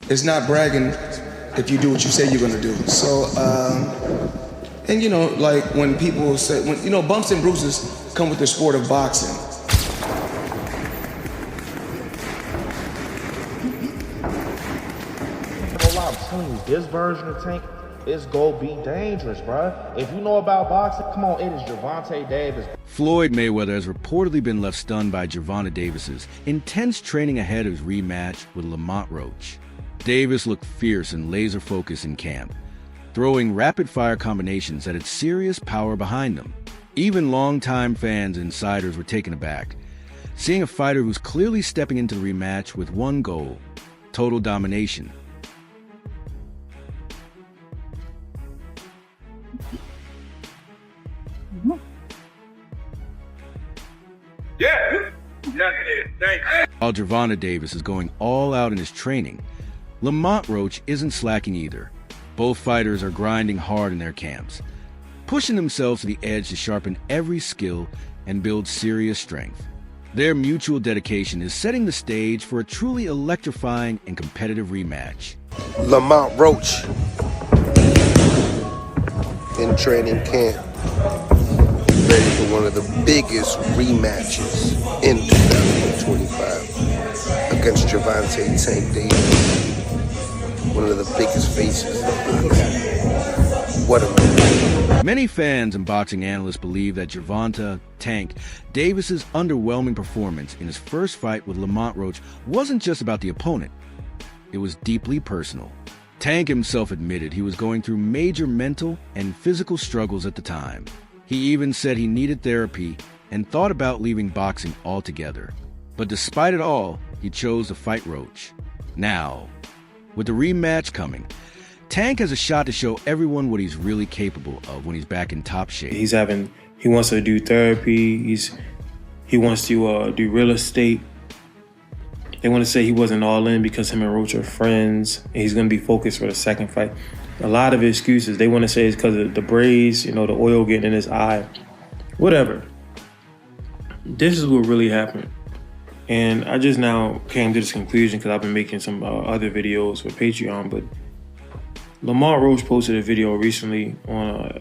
It's not bragging if you do what you say you're gonna do. So, and you know, like when people say, when you know, bumps and bruises come with the sport of boxing. I'm telling you, this version of Tank is gonna be dangerous, bruh. If you know about boxing, come on, it is Gervonta Davis. Floyd Mayweather has reportedly been left stunned by Gervonta Davis's intense training ahead of his rematch with Lamont Rematch. Davis looked fierce and laser-focused in camp, throwing rapid-fire combinations that had serious power behind them. Even longtime fans and insiders were taken aback, seeing a fighter who's clearly stepping into the rematch with one goal: total domination. Yeah, thanks. While Gervonta Davis is going all out in his training, Lamont Rematch isn't slacking either. Both fighters are grinding hard in their camps, pushing themselves to the edge to sharpen every skill and build serious strength. Their mutual dedication is setting the stage for a truly electrifying and competitive rematch. Lamont Rematch in training camp, ready for one of the biggest rematches in 2025 against Gervonta Tank Davis, one of the biggest faces of boxing. What a man. Many fans and boxing analysts believe that Gervonta Tank Davis's underwhelming performance in his first fight with Lamont Rematch wasn't just about the opponent. It was deeply personal. Tank himself admitted he was going through major mental and physical struggles at the time. He even said he needed therapy and thought about leaving boxing altogether. But despite it all, he chose to fight Rematch. Now, with the rematch coming, Tank has a shot to show everyone what he's really capable of when he's back in top shape. He wants to do therapy. He wants to do real estate. They want to say he wasn't all in because him and Roach are friends, and he's going to be focused for the second fight. A lot of excuses. They want to say it's because of the braids, you know, the oil getting in his eye. Whatever. This is what really happened. And I just now came to this conclusion because I've been making some other videos for Patreon, but Lamont Rematch posted a video recently on...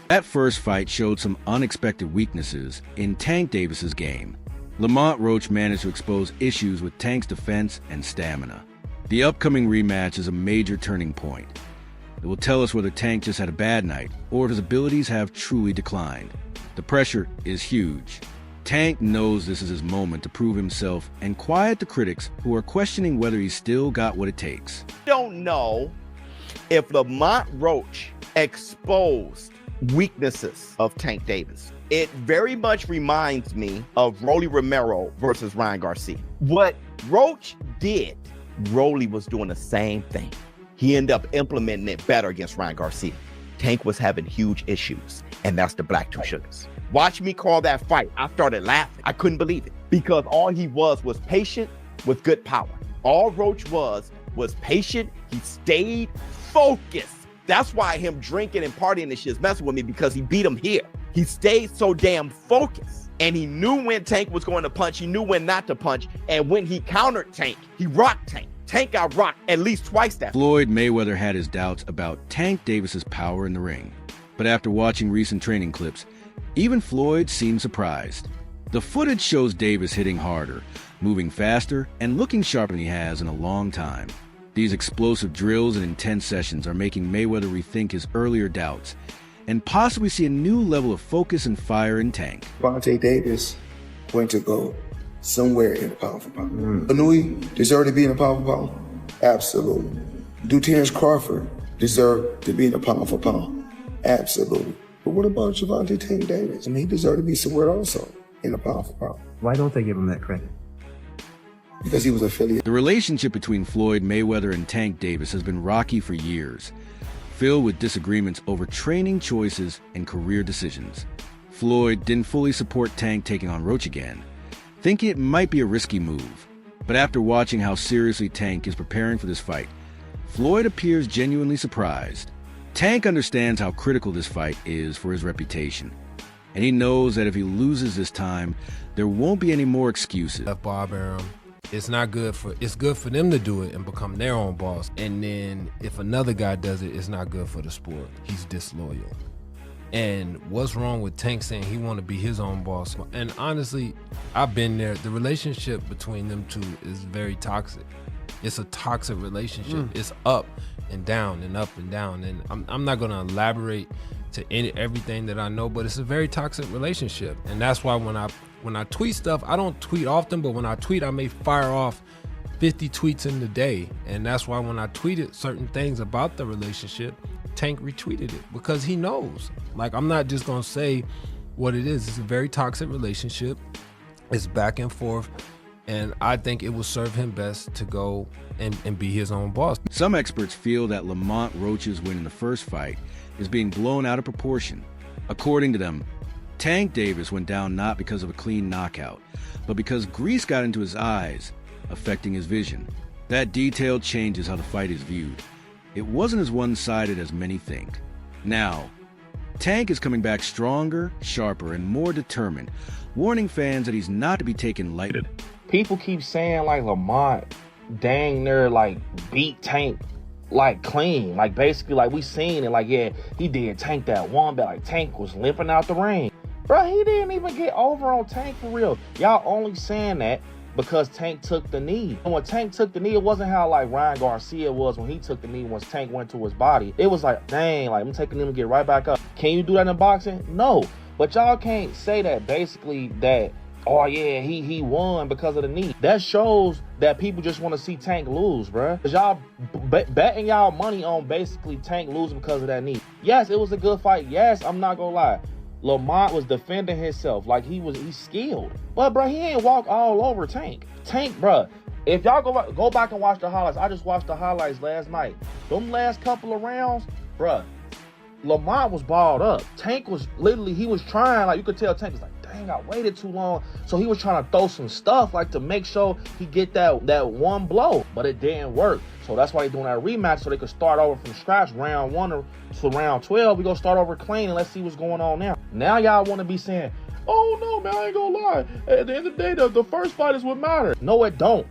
That first fight showed some unexpected weaknesses in Tank Davis's game. Lamont Rematch managed to expose issues with Tank's defense and stamina. The upcoming rematch is a major turning point. It will tell us whether Tank just had a bad night or if his abilities have truly declined. The pressure is huge. Tank knows this is his moment to prove himself and quiet the critics who are questioning whether he's still got what it takes. Don't know if Lamont Rematch exposed weaknesses of Tank Davis. It very much reminds me of Rolly Romero versus Ryan Garcia. What Roach did, Rolly was doing the same thing. He ended up implementing it better against Ryan Garcia. Tank was having huge issues, and that's the Black Two Sugars. Watch me call that fight. I started laughing. I couldn't believe it because all he was patient with good power. All Roach was patient. He stayed focused. That's why him drinking and partying and shit is messing with me, because he beat him here. He stayed so damn focused, and he knew when Tank was going to punch. He knew when not to punch, and when he countered Tank, he rocked Tank. Tank got rocked at least twice that. Floyd Mayweather had his doubts about Tank Davis's power in the ring, but after watching recent training clips, even Floyd seemed surprised. The footage shows Davis hitting harder, moving faster, and looking sharper than he has in a long time. These explosive drills and intense sessions are making Mayweather rethink his earlier doubts and possibly see a new level of focus and fire in Tank. Gervonta Davis going to go somewhere in the pound for pound. Knew he deserved to be in the pound for pound? Absolutely. Do Terrence Crawford deserve to be in the pound for pound? Absolutely. But what about Gervonta Tank Davis? I mean, he deserved to be somewhere also in the pound for pound. Why don't they give him that credit? Because he was affiliated. The relationship between Floyd Mayweather and Tank Davis has been rocky for years, filled with disagreements over training choices and career decisions. Floyd didn't fully support Tank taking on Roach again, thinking it might be a risky move. But after watching how seriously Tank is preparing for this fight, Floyd appears genuinely surprised. Tank understands how critical this fight is for his reputation, and he knows that if he loses this time, there won't be any more excuses. Left bar barrel, It's not good for, it's good for them to do it and become their own boss. And then if another guy does it, it's not good for the sport. He's disloyal. And what's wrong with Tank saying he want to be his own boss? And honestly, I've been there. The relationship between them two is very toxic. It's a toxic relationship. It's up and down and up and down. And I'm not gonna elaborate to everything that I know, but it's a very toxic relationship. And that's why when I tweet stuff, I don't tweet often, but when I tweet, I may fire off 50 tweets in the day. And that's why when I tweeted certain things about the relationship, Tank retweeted it because he knows. Like, I'm not just gonna say what it is. It's a very toxic relationship. It's back and forth. And I think it will serve him best to go and be his own boss. Some experts feel that Lamont Roach's win in the first fight is being blown out of proportion. According to them, Tank Davis went down not because of a clean knockout, but because grease got into his eyes, affecting his vision. That detail changes how the fight is viewed. It wasn't as one-sided as many think. Now, Tank is coming back stronger, sharper, and more determined, warning fans that he's not to be taken lightly. People keep saying like Lamont dang near like beat Tank like clean. Like basically like we seen it like, yeah, he did Tank that one, but like Tank was limping out the ring. Bro, he didn't even get over on Tank for real. Y'all only saying that because Tank took the knee. And when Tank took the knee, it wasn't how like Ryan Garcia was when he took the knee once Tank went to his body. It was like, dang, like I'm taking him to get right back up. Can you do that in boxing? No. But y'all can't say that basically that, oh yeah, he won because of the knee. That shows that people just want to see Tank lose, bruh. Cause y'all betting y'all money on basically Tank losing because of that knee. Yes, it was a good fight. Yes, I'm not gonna lie. Lamont was defending himself like he's skilled. But bro, he ain't walk all over Tank. Tank, bro, if y'all go back and watch the highlights, I just watched the highlights last night. Them last couple of rounds, bro, Lamont was balled up. Tank was literally, he was trying, like you could tell Tank was like, dang, I waited too long. So he was trying to throw some stuff like to make sure he get that one blow, but it didn't work. So that's why they're doing that rematch so they could start over from scratch, round 1 to round 12. We gonna start over clean and let's see what's going on now. Now y'all want to be saying, oh no, man, I ain't gonna lie. At the end of the day, the first fight is what matters. No, it don't.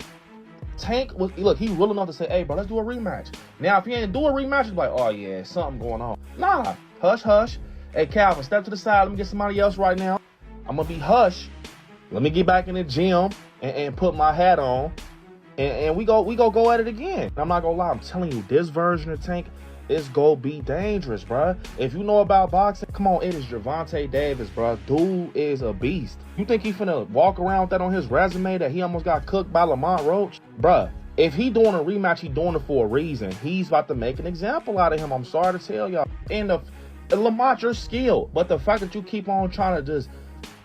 Tank was, look, he real enough to say, hey, bro, let's do a rematch. Now, if he ain't do a rematch, it's like, oh yeah, something going on. Nah, hush, hush. Hey, Calvin, step to the side. Let me get somebody else right now. I'm gonna be hush. Let me get back in the gym and put my hat on. And we go at it again. I'm not gonna lie, I'm telling you, this version of Tank is gonna be dangerous, bruh. If you know about boxing, come on, it is Gervonta Davis, bruh. Dude is a beast. You think he finna walk around with that on his resume that he almost got cooked by Lamont Roach? Bruh, if he doing a rematch, he doing it for a reason. He's about to make an example out of him. I'm sorry to tell y'all. And Lamont, you're skilled, but the fact that you keep on trying to just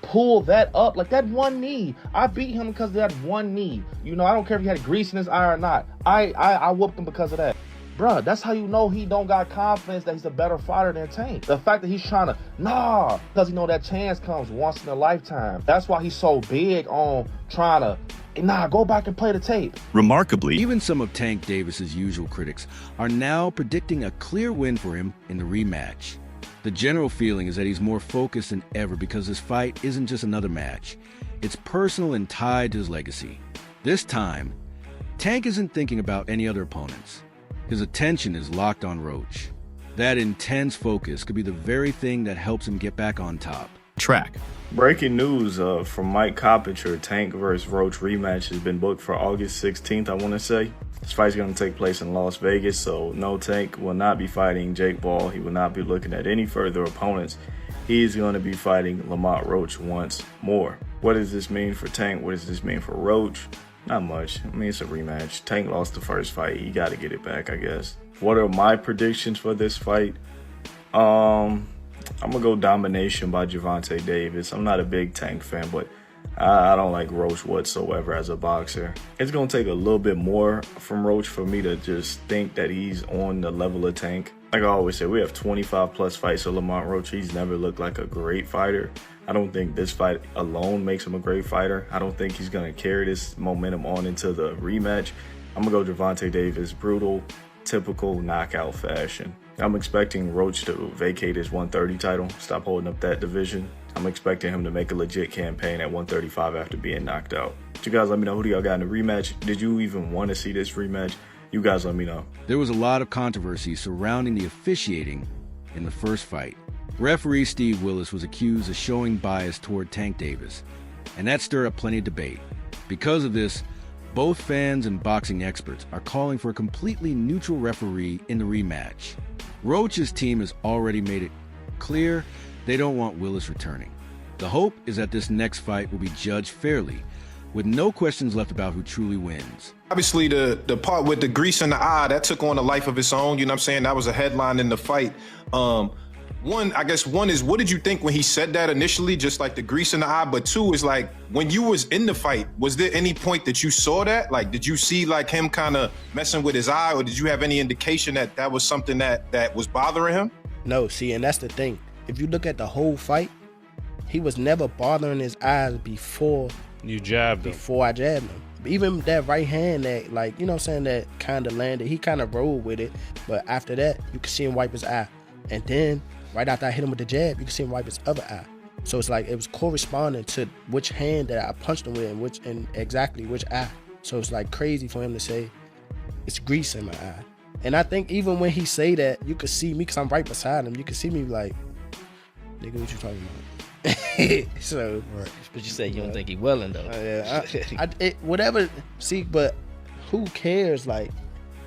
pull that up, like that one knee. I beat him because of that one knee. You know, I don't care if he had grease in his eye or not. I whooped him because of that. Bruh, that's how you know he don't got confidence that he's a better fighter than Tank. The fact that he's trying to, because he know that chance comes once in a lifetime. That's why he's so big on trying to, go back and play the tape. Remarkably, even some of Tank Davis's usual critics are now predicting a clear win for him in the rematch. The general feeling is that he's more focused than ever because this fight isn't just another match. It's personal and tied to his legacy. This time, Tank isn't thinking about any other opponents. His attention is locked on Roach. That intense focus could be the very thing that helps him get back on top. Track. Breaking news from Mike Coppinger, Tank vs. Roach rematch has been booked for August 16th, I want to say. This fight's going to take place in Las Vegas, so no, Tank will not be fighting Jake Paul. He will not be looking at any further opponents. He's going to be fighting Lamont Roach once more. What does this mean for Tank? What does this mean for Roach? Not much. I mean, it's a rematch. Tank lost the first fight. He got to get it back, I guess. What are my predictions for this fight? I'm going to go domination by Gervonta Davis. I'm not a big Tank fan, but I don't like Roach whatsoever as a boxer. It's going to take a little bit more from Roach for me to just think that he's on the level of Tank. Like I always say, we have 25 plus fights of Lamont Roach. He's never looked like a great fighter. I don't think this fight alone makes him a great fighter. I don't think he's going to carry this momentum on into the rematch. I'm going to go Gervonta Davis, brutal, typical knockout fashion. I'm expecting Roach to vacate his 130 title, stop holding up that division. I'm expecting him to make a legit campaign at 135 after being knocked out. But you guys let me know, who do y'all got in the rematch? Did you even want to see this rematch? You guys let me know. There was a lot of controversy surrounding the officiating in the first fight. Referee Steve Willis was accused of showing bias toward Tank Davis, and that stirred up plenty of debate. Because of this, both fans and boxing experts are calling for a completely neutral referee in the rematch. Roach's team has already made it clear they don't want Willis returning. The hope is that this next fight will be judged fairly, with no questions left about who truly wins. Obviously, the part with the grease in the eye, that took on a life of its own. You know what I'm saying? That was a headline in the fight. One is, what did you think when he said that initially, just like the grease in the eye? But two is like, when you was in the fight, was there any point that you saw that? Like, did you see like him kind of messing with his eye, or did you have any indication that that was something that was bothering him? No, see, and that's the thing. If you look at the whole fight, he was never bothering his eyes before you jabbed him. Before I jabbed him. Even that right hand that, like, you know what I'm saying, that kind of landed, he kind of rolled with it. But after that, you could see him wipe his eye. And then, right after I hit him with the jab, you could see him wipe his other eye. So it's like, it was corresponding to which hand that I punched him with and exactly which eye. So it's like crazy for him to say, it's grease in my eye. And I think even when he say that, you could see me, because I'm right beside him, you could see me like, nigga, what you talking about? So, right. But you said you don't think he willing though. Whatever. See, but who cares? Like,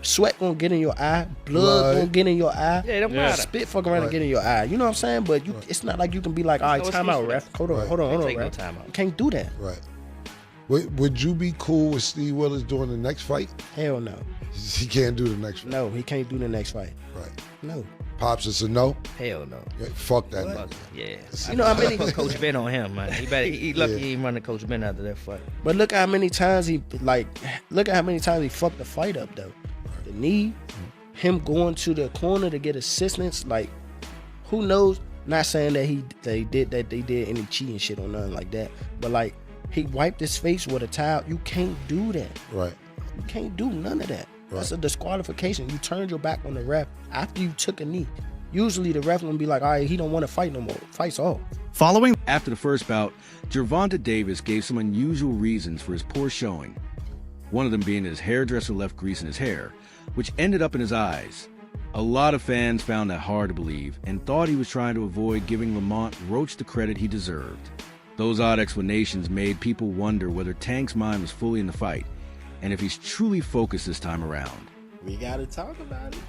sweat gonna get in your eye, blood gonna get in your eye. Yeah, it don't matter. Spit fuck around and get in your eye. You know what I'm saying? But it's not like you can be like, all right, time out, ref. Hold on, ref. No time out. You can't do that. Right. Would you be cool with Steve Willis doing the next fight? Hell no. He can't do the next fight. No, he can't do the next fight. Right. No. Pops, it's a no? Hell no. Yeah, fuck that nigga. Yeah. You know how many Coach Ben on him, man. He lucky he ain't running Coach Ben after that fight. But look how many times he fucked the fight up though. The knee, him going to the corner to get assistance, like, who knows? Not saying that they did any cheating shit or nothing like that. But like, he wiped his face with a towel. You can't do that. Right. You can't do none of that. Right. That's a disqualification. You turned your back on the ref after you took a knee. Usually the ref will be like, all right, he don't want to fight no more. Fight's off. Following after the first bout, Gervonta Davis gave some unusual reasons for his poor showing. One of them being his hairdresser left grease in his hair, which ended up in his eyes. A lot of fans found that hard to believe and thought he was trying to avoid giving Lamont Roach the credit he deserved. Those odd explanations made people wonder whether Tank's mind was fully in the fight, and if he's truly focused this time around. We gotta talk about it.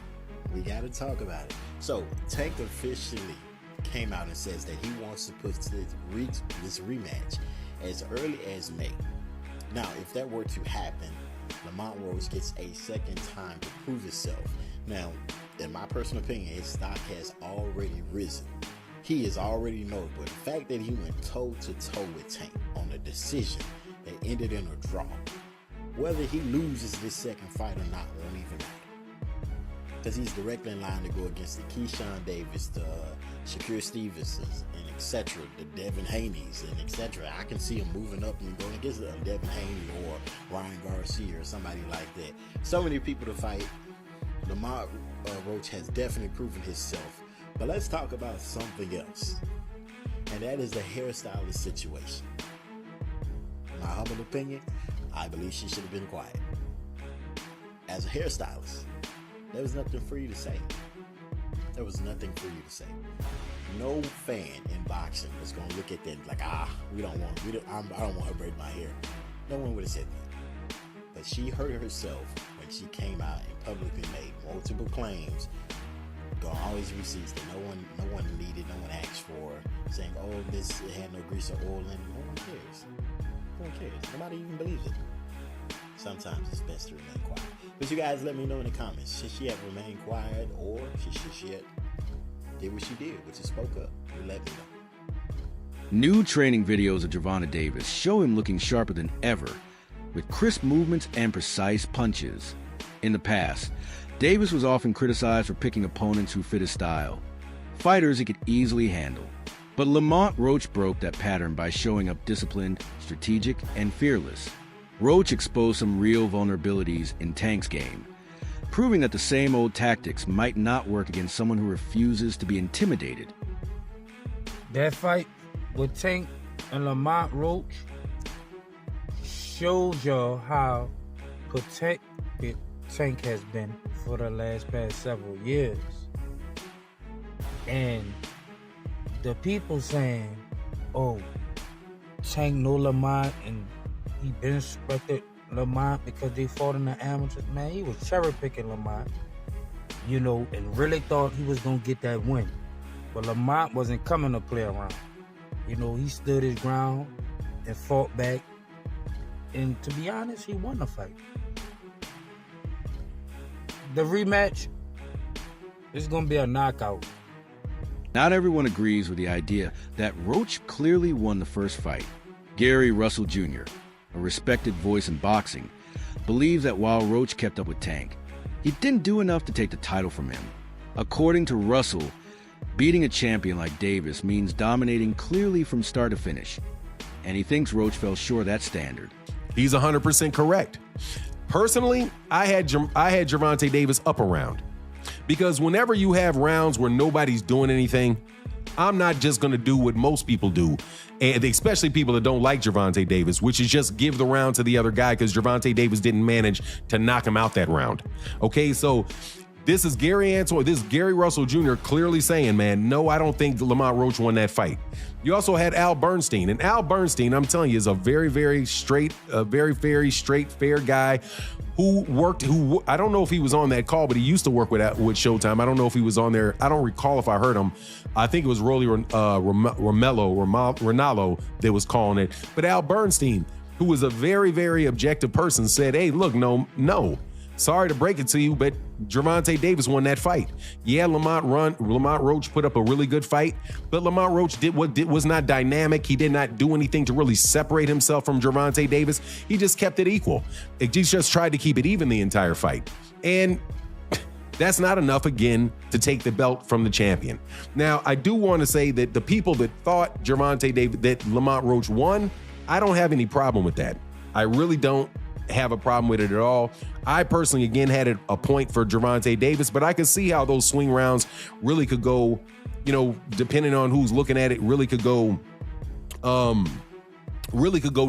So, Tank officially came out and says that he wants to put this rematch as early as May. Now, if that were to happen, Lamont Roach gets a second time to prove himself. Now, in my personal opinion, his stock has already risen. He is already notable. The fact that he went toe-to-toe with Tank on a decision that ended in a draw, whether he loses this second fight or not won't even matter. Because he's directly in line to go against the Keyshawn Davis, the Shakur Stevensons, and etc., the Devin Haney's, and etc. I can see him moving up and going against Devin Haney or Ryan Garcia or somebody like that. So many people to fight. Lamont Roach has definitely proven himself. But let's talk about something else. And that is the hairstylist situation. In my humble opinion, I believe she should have been quiet. As a hairstylist, there was nothing for you to say. No fan in boxing was going to look at that like, I don't want her to braid my hair. No one would have said that. But she hurt herself when she came out and publicly made multiple claims, got all these receipts that no one needed, no one asked for, saying, oh, this had no grease or oil in it. No one cares. Nobody even believes it. Sometimes it's best to remain quiet. But you guys let me know in the comments. Should she have remained quiet, or should she have did what she did, which is spoke up? You let me know. New training videos of Gervonta Davis show him looking sharper than ever, with crisp movements and precise punches. In the past, Davis was often criticized for picking opponents who fit his style, fighters he could easily handle. But Lamont Roach broke that pattern by showing up disciplined, strategic, and fearless. Roach exposed some real vulnerabilities in Tank's game, proving that the same old tactics might not work against someone who refuses to be intimidated. That fight with Tank and Lamont Roach shows y'all how protected Tank has been for the past several years. And the people saying, oh, Tank know Lamont and he disrespected Lamont because they fought in the amateurs. Man, he was cherry picking Lamont, and really thought he was gonna get that win. But Lamont wasn't coming to play around. He stood his ground and fought back. And to be honest, he won the fight. The rematch is gonna be a knockout. Not everyone agrees with the idea that Roach clearly won the first fight. Gary Russell Jr., a respected voice in boxing, believes that while Roach kept up with Tank, he didn't do enough to take the title from him. According to Russell, beating a champion like Davis means dominating clearly from start to finish, and he thinks Roach fell short of that standard. He's 100% correct. Personally, I had Gervonta Davis up a round. Because whenever you have rounds where nobody's doing anything, I'm not just going to do what most people do, and especially people that don't like Gervonta Davis, which is just give the round to the other guy because Gervonta Davis didn't manage to knock him out that round. Okay, so this is Gary Russell Jr. clearly saying, man, no, I don't think Lamont Roach won that fight. You also had Al Bernstein, and Al Bernstein, I'm telling you, is a very, very straight, fair guy who I don't know if he was on that call, but he used to work with Showtime. I don't know if he was on there. I don't recall if I heard him. I think it was Rolly Ronaldo that was calling it. But Al Bernstein, who was a very, very objective person, said, hey, look, no. Sorry to break it to you, but Gervonta Davis won that fight. Yeah, Lamont Roach put up a really good fight, but Lamont Roach was not dynamic. He did not do anything to really separate himself from Gervonta Davis. He just kept it equal. He just tried to keep it even the entire fight. And that's not enough, again, to take the belt from the champion. Now, I do want to say that the people that thought that Lamont Roach won, I don't have any problem with that. I really don't have a problem with it at all. I personally, again, had a point for Gervonta Davis, but I could see how those swing rounds really could go, depending on who's looking at it, really could go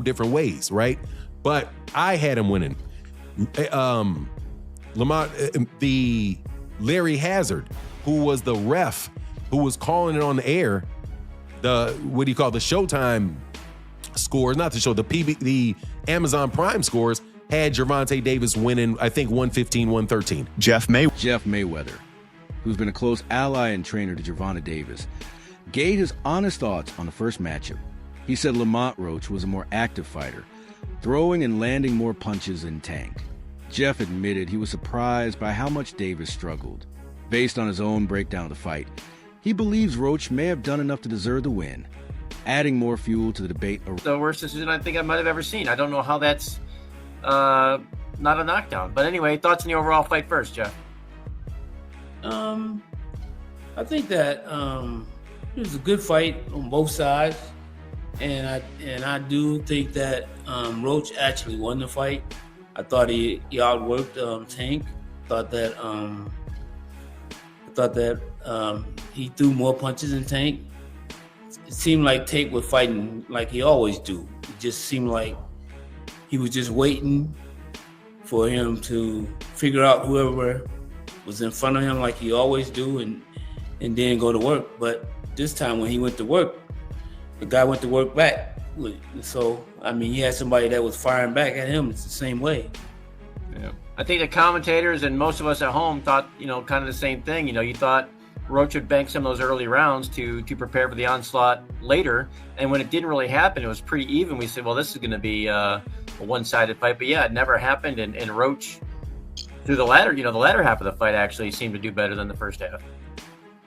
different ways, right? But I had him winning. Larry Hazard, who was the ref, who was calling it on the air, the Showtime scores, not the show, the Amazon Prime scores, had Gervonta Davis winning, I think, 115-113. Jeff Mayweather, who's been a close ally and trainer to Gervonta Davis, gave his honest thoughts on the first matchup. He said Lamont Roach was a more active fighter, throwing and landing more punches than Tank. Jeff admitted he was surprised by how much Davis struggled. Based on his own breakdown of the fight, he believes Roach may have done enough to deserve the win, adding more fuel to the debate. The worst decision I think I might have ever seen. I don't know how that's not a knockdown. But anyway, thoughts on the overall fight first, Jeff? I think that it was a good fight on both sides, and I do think that Roach actually won the fight. I thought he outworked Tank. Thought that he threw more punches than Tank. It seemed like Tank was fighting like he always do. It just seemed like he was just waiting for him to figure out whoever was in front of him like he always do and then go to work. But this time when he went to work, the guy went to work back. So, he had somebody that was firing back at him. It's the same way. Yeah. I think the commentators and most of us at home thought, kind of the same thing. You thought Roach would bank some of those early rounds to prepare for the onslaught later. And when it didn't really happen, it was pretty even. We said, well, this is going to be a one-sided fight. But yeah, it never happened. And Roach, through the latter half of the fight, actually seemed to do better than the first half.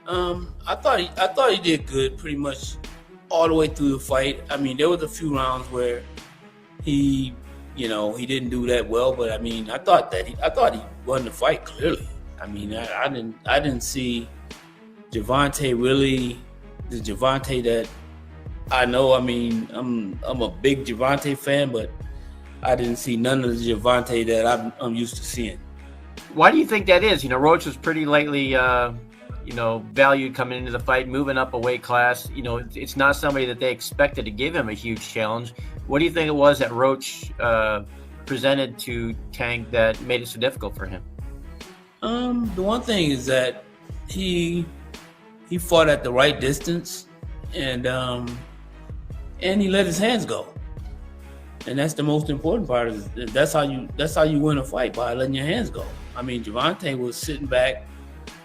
I thought he did good pretty much all the way through the fight. There was a few rounds where he didn't do that well, but I thought he won the fight clearly. I didn't see Gervonta really the Gervonta that I know. I'm a big Gervonta fan, but I didn't see none of the Gervonta that I'm used to seeing. Why do you think that is? Roach was pretty lately, valued coming into the fight, moving up a weight class. It's not somebody that they expected to give him a huge challenge. What do you think it was that Roach presented to Tank that made it so difficult for him? The one thing is that he fought at the right distance, and he let his hands go. And that's the most important part. That's how you win a fight, by letting your hands go. I mean, Gervonta was sitting back,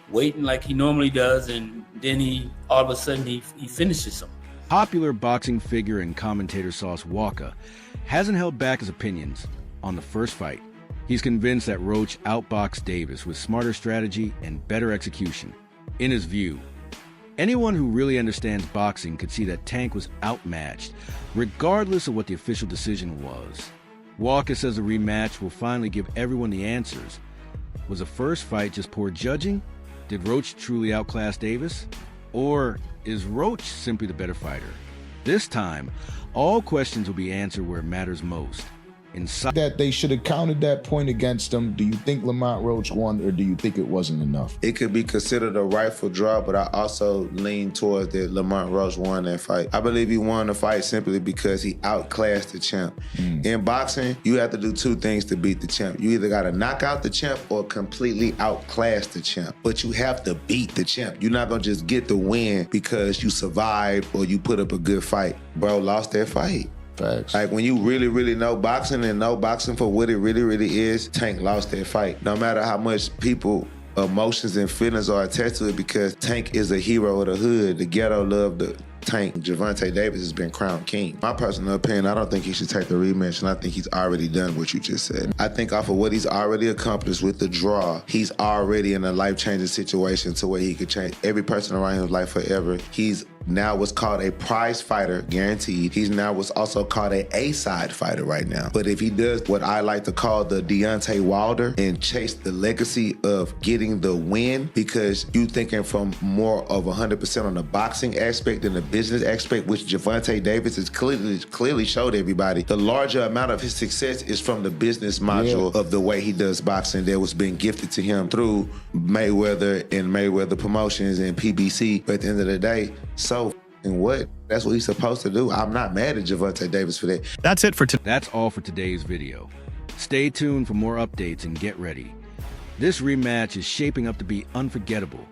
waiting like he normally does, and then all of a sudden he finishes him. Popular boxing figure and commentator Sauce Walker hasn't held back his opinions on the first fight. He's convinced that Roach outboxed Davis with smarter strategy and better execution. In his view, anyone who really understands boxing could see that Tank was outmatched, regardless of what the official decision was. Walker says the rematch will finally give everyone the answers. Was the first fight just poor judging? Did Roach truly outclass Davis? Or is Roach simply the better fighter? This time, all questions will be answered where it matters most. That they should have counted that point against him. Do you think Lamont Roach won, or do you think it wasn't enough? It could be considered a rightful draw, but I also lean towards that Lamont Roach won that fight. I believe he won the fight simply because he outclassed the champ. In boxing, you have to do two things to beat the champ. You either got to knock out the champ or completely outclass the champ. But you have to beat the champ. You're not going to just get the win because you survived or you put up a good fight. Bro lost that fight. Facts. Like, when you really, really know boxing and know boxing for what it really, really is, Tank lost that fight. No matter how much people, emotions and feelings are attached to it, because Tank is a hero of the hood. The ghetto loved the Tank. Gervonta Davis has been crowned king. My personal opinion, I don't think he should take the rematch, and I think he's already done what you just said. I think off of what he's already accomplished with the draw, he's already in a life-changing situation to where he could change every person around his life forever. He's now what's called a prize fighter, guaranteed. He's now what's also called a A-side fighter right now. But if he does what I like to call the Deontay Wilder and chase the legacy of getting the win, because you thinking from more of 100% on the boxing aspect than the business aspect, which Gervonta Davis has clearly showed everybody, the larger amount of his success is from the business module of the way he does boxing that was being gifted to him through Mayweather and Mayweather Promotions and PBC. But at the end of the day, and what? That's what he's supposed to do. I'm not mad at Gervonta Davis for that. That's all for today's video. Stay tuned for more updates and get ready. This rematch is shaping up to be unforgettable.